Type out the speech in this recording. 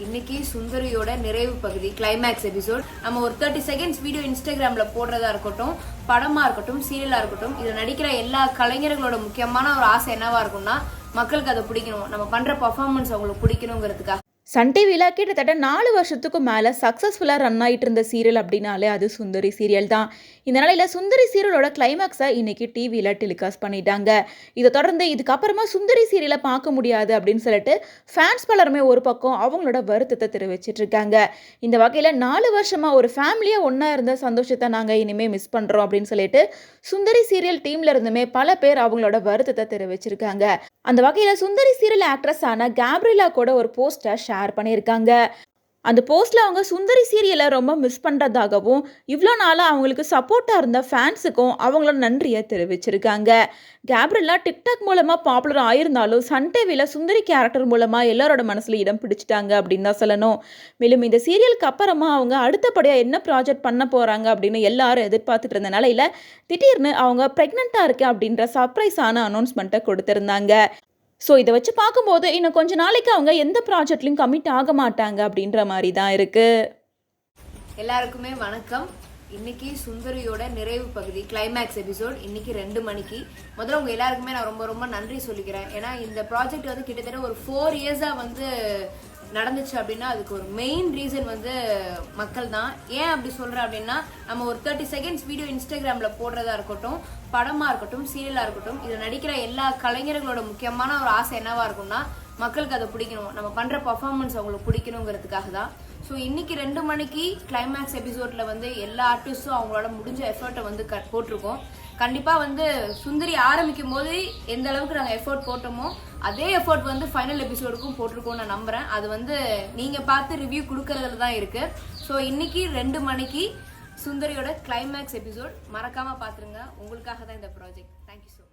இன்னைக்கு சுந்தரியோட நிறைவு பகுதி கிளைமேக்ஸ் எபிசோட். நம்ம ஒரு 30 செகண்ட்ஸ் வீடியோ இன்ஸ்டாகிராம்ல போடுறதா இருக்கட்டும், படமா இருக்கட்டும், சீரியலா இருக்கட்டும், இதுல நடிக்கிற எல்லா கலைஞர்களோட முக்கியமான ஒரு ஆசை என்னவா இருக்கும்னா மக்களுக்கு அதை பிடிக்கணும், நம்ம பண்ற பர்ஃபார்மன்ஸ் அவங்களுக்கு பிடிக்கணுங்கிறதுக்காக. சன் டிவியில் கிட்டத்தட்ட 4 வருஷத்துக்கும் மேலே சக்ஸஸ்ஃபுல்லாக ரன் ஆகிட்டு இருந்த சீரியல் அப்படின்னாலே அது சுந்தரி சீரியல் தான். இந்த நிலையில் சுந்தரி சீரியலோட கிளைமேக்ஸை இன்னைக்கு டிவியில் டெலிகாஸ்ட் பண்ணிட்டாங்க. இதை தொடர்ந்து இதுக்கப்புறமா சுந்தரி சீரியலை பார்க்க முடியாது அப்படின்னு சொல்லிட்டு ஃபேன்ஸ் பலருமே ஒரு பக்கம் அவங்களோட வருத்தத்தை தெரிவிச்சிட்டு இருக்காங்க. இந்த வகையில் 4 வருஷமாக ஒரு ஃபேமிலியாக ஒன்றா இருந்த சந்தோஷத்தை நாங்கள் இனிமேல் மிஸ் பண்ணுறோம் அப்படின்னு சொல்லிட்டு சுந்தரி சீரியல் டீம்ல இருந்துமே பல பேர் அவங்களோட வருத்தத்தை தெரிவிச்சிருக்காங்க. அந்த வகையில் சுந்தரி சீரியல் ஆக்ட்ரஸ் ஆன கேப்ரிலா கூட ஒரு போஸ்டை ஷேர் பண்ணியிருக்காங்க. அந்த போஸ்ட்டில் அவங்க சுந்தரி சீரியலை ரொம்ப மிஸ் பண்ணுறதாகவும் இவ்வளோ நாளாக அவங்களுக்கு சப்போர்ட்டாக இருந்த ஃபேன்ஸுக்கும் அவங்களோட நன்றியை தெரிவிச்சிருக்காங்க. கேப்ரிலா டிக்டாக் மூலமாக பாப்புலர் ஆயிருந்தாலும் சன் டிவியில் சுந்தரி கேரக்டர் மூலமாக எல்லாரோட மனசில் இடம் பிடிச்சிட்டாங்க அப்படின்னு தான் சொல்லணும். மேலும் இந்த சீரியலுக்கு அப்புறமா அவங்க அடுத்தபடியாக என்ன ப்ராஜெக்ட் பண்ண போகிறாங்க அப்படின்னு எல்லாரும் எதிர்பார்த்துட்டு இருந்த நிலையில் திடீர்னு அவங்க ப்ரெக்னெண்ட்டாக இருக்கேன் அப்படின்ற சர்ப்ரைஸான அனௌன்ஸ்மெண்ட்டை கொடுத்துருந்தாங்க. ஸோ இதை வச்சு பார்க்கும்போது இன்னும் கொஞ்ச நாளைக்கு அவங்க எந்த ப்ராஜெக்ட்லையும் கமிட் ஆக மாட்டாங்க அப்படின்ற மாதிரி தான் இருக்கு. எல்லாருக்குமே வணக்கம். இன்னைக்கு சுந்தரியோட நிறைவு பகுதி கிளைமேக்ஸ் எபிசோட் இன்னைக்கு 2 மணிக்கு. முதல்ல உங்க எல்லாருக்குமே நான் ரொம்ப ரொம்ப நன்றி சொல்லிக்கிறேன். ஏன்னா இந்த ப்ராஜெக்ட் வந்து கிட்டத்தட்ட ஒரு 4 இயர்ஸா வந்து நடந்துச்சு அப்படின்னா அதுக்கு ஒரு மெயின் ரீசன் வந்து மக்கள் தான். ஏன் அப்படி சொல்றேன் அப்படின்னா, நம்ம ஒரு 30 செகண்ட்ஸ் வீடியோ இன்ஸ்டாகிராம்ல போடுறதா இருக்கட்டும், படமா இருக்கட்டும், சீரியலா இருக்கட்டும், இதுல நடிக்கிற எல்லா கலைஞர்களோட முக்கியமான ஒரு ஆசை என்னவா இருக்கும்னா மக்களுக்கு அதை பிடிக்கணும், நம்ம பண்ற பர்ஃபார்மன்ஸ் அவங்களுக்கு பிடிக்கணுங்கிறதுக்காக தான். ஸோ இன்னைக்கு 2 மணிக்கு கிளைமேக்ஸ் எபிசோட்ல வந்து எல்லா ஆர்டிஸ்டும் அவங்களோட முடிஞ்ச எஃபர்ட்டை வந்து போட்டிருக்கோம். கண்டிப்பா வந்து சுந்தரி ஆரம்பிக்கும் போது எந்த அளவுக்கு நாங்கள் எஃபோர்ட் போட்டோமோ அதே எஃபோர்ட் வந்து ஃபைனல் எபிசோடுக்கும் போட்டிருக்கோம் நான் நம்புறேன். அது வந்து நீங்க பார்த்து ரிவ்யூ கொடுக்கறதுல தான் இருக்கு. ஸோ இன்னைக்கு 2 மணிக்கு சுந்தரியோட கிளைமேக்ஸ் எபிசோட் மறக்காம பாத்துருங்க. உங்களுக்காக தான் இந்த ப்ராஜெக்ட். Thank you so much.